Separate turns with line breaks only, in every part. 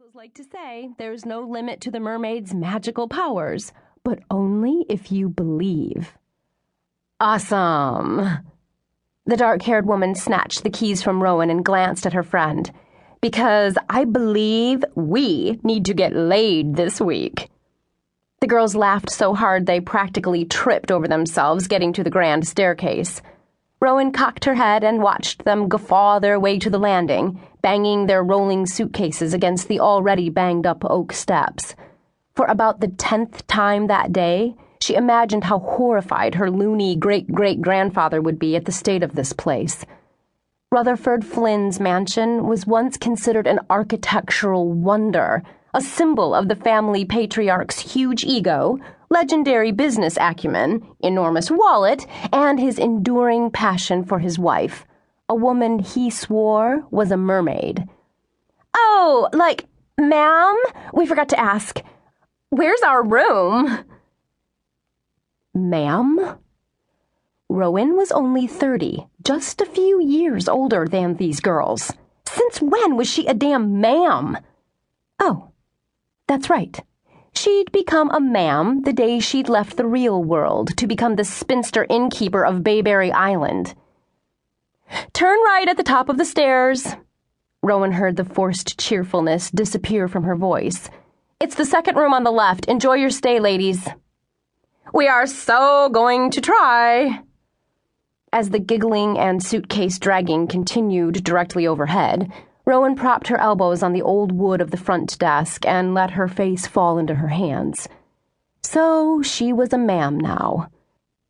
pros like to say, there's no limit to the mermaid's magical powers, but only if you believe. Awesome. The dark-haired woman snatched the keys from Rowan and glanced at her friend. Because I believe we need to get laid this week. The girls laughed so hard they practically tripped over themselves getting to the grand staircase. Rowan cocked her head and watched them guffaw their way to the landing, banging their rolling suitcases against the already banged-up oak steps. For about the 10th time that day, she imagined how horrified her loony great-great-grandfather would be at the state of this place. Rutherford Flynn's mansion was once considered an architectural wonder, a symbol of the family patriarch's huge ego, legendary business acumen, enormous wallet, and his enduring passion for his wife, a woman he swore was a mermaid. Oh, ma'am, we forgot to ask, where's our room? Ma'am? Rowan was only 30, just a few years older than these girls. Since when was she a damn ma'am? Oh, that's right. She'd become a ma'am the day she'd left the real world to become the spinster innkeeper of Bayberry Island. Turn right at the top of the stairs. Rowan heard the forced cheerfulness disappear from her voice. It's the second room on the left. Enjoy your stay, ladies. We are so going to try. As the giggling and suitcase dragging continued directly overhead, Rowan propped her elbows on the old wood of the front desk and let her face fall into her hands. So she was a ma'am now.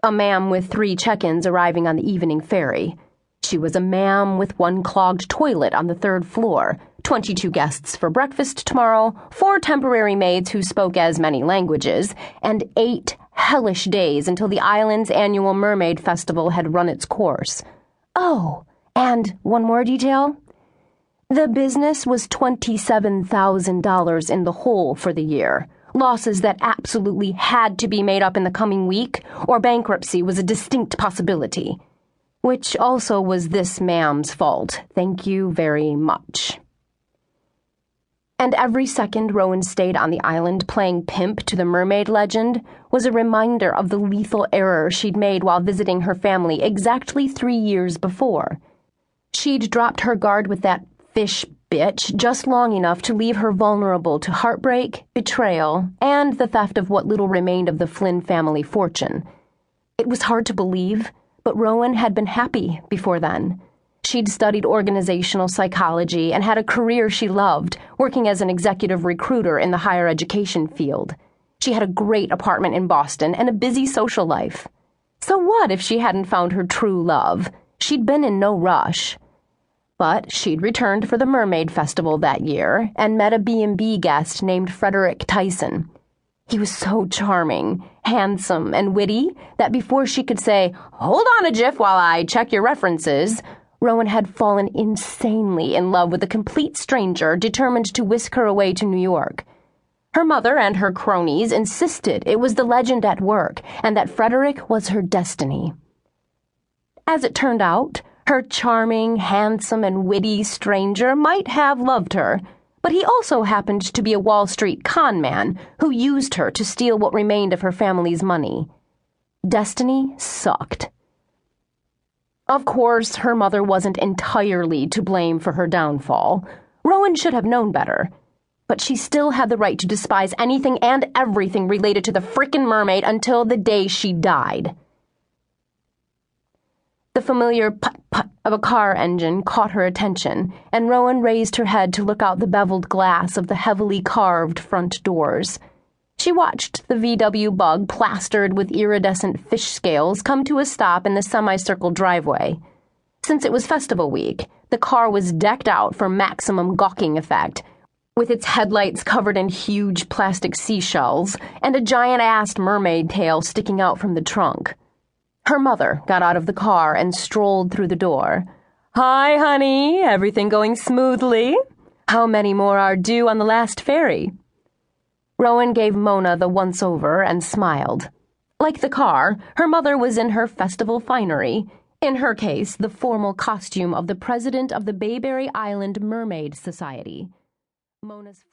A ma'am with 3 check-ins arriving on the evening ferry. She was a ma'am with 1 clogged toilet on the 3rd floor, 22 guests for breakfast tomorrow, 4 temporary maids who spoke as many languages, and 8 hellish days until the island's annual mermaid festival had run its course. Oh, and one more detail. The business was $27,000 in the hole for the year, losses that absolutely had to be made up in the coming week, or bankruptcy was a distinct possibility. Which also was this ma'am's fault. Thank you very much. And every second Rowan stayed on the island playing pimp to the mermaid legend was a reminder of the lethal error she'd made while visiting her family exactly 3 years before. She'd dropped her guard with that fish bitch just long enough to leave her vulnerable to heartbreak, betrayal, and the theft of what little remained of the Flynn family fortune. It was hard to believe, but Rowan had been happy before then. She'd studied organizational psychology and had a career she loved, working as an executive recruiter in the higher education field. She had a great apartment in Boston and a busy social life. So what if she hadn't found her true love? She'd been in no rush. But she'd returned for the Mermaid Festival that year and met a B&B guest named Frederick Tyson. He was so charming, handsome, and witty that before she could say, "Hold on a jiff while I check your references," Rowan had fallen insanely in love with a complete stranger determined to whisk her away to New York. Her mother and her cronies insisted it was the legend at work and that Frederick was her destiny. As it turned out, her charming, handsome, and witty stranger might have loved her, but he also happened to be a Wall Street con man who used her to steal what remained of her family's money. Destiny sucked. Of course, her mother wasn't entirely to blame for her downfall. Rowan should have known better. But she still had the right to despise anything and everything related to the frickin' mermaid until the day she died. The familiar putt-putt of a car engine caught her attention, and Rowan raised her head to look out the beveled glass of the heavily carved front doors. She watched the VW Bug plastered with iridescent fish scales come to a stop in the semicircle driveway. Since it was festival week, the car was decked out for maximum gawking effect, with its headlights covered in huge plastic seashells and a giant-assed mermaid tail sticking out from the trunk. Her mother got out of the car and strolled through the door. "Hi, honey. Everything going smoothly? How many more are due on the last ferry?" Rowan gave Mona the once-over and smiled. Like the car, her mother was in her festival finery, in her case, the formal costume of the president of the Bayberry Island Mermaid Society. Mona's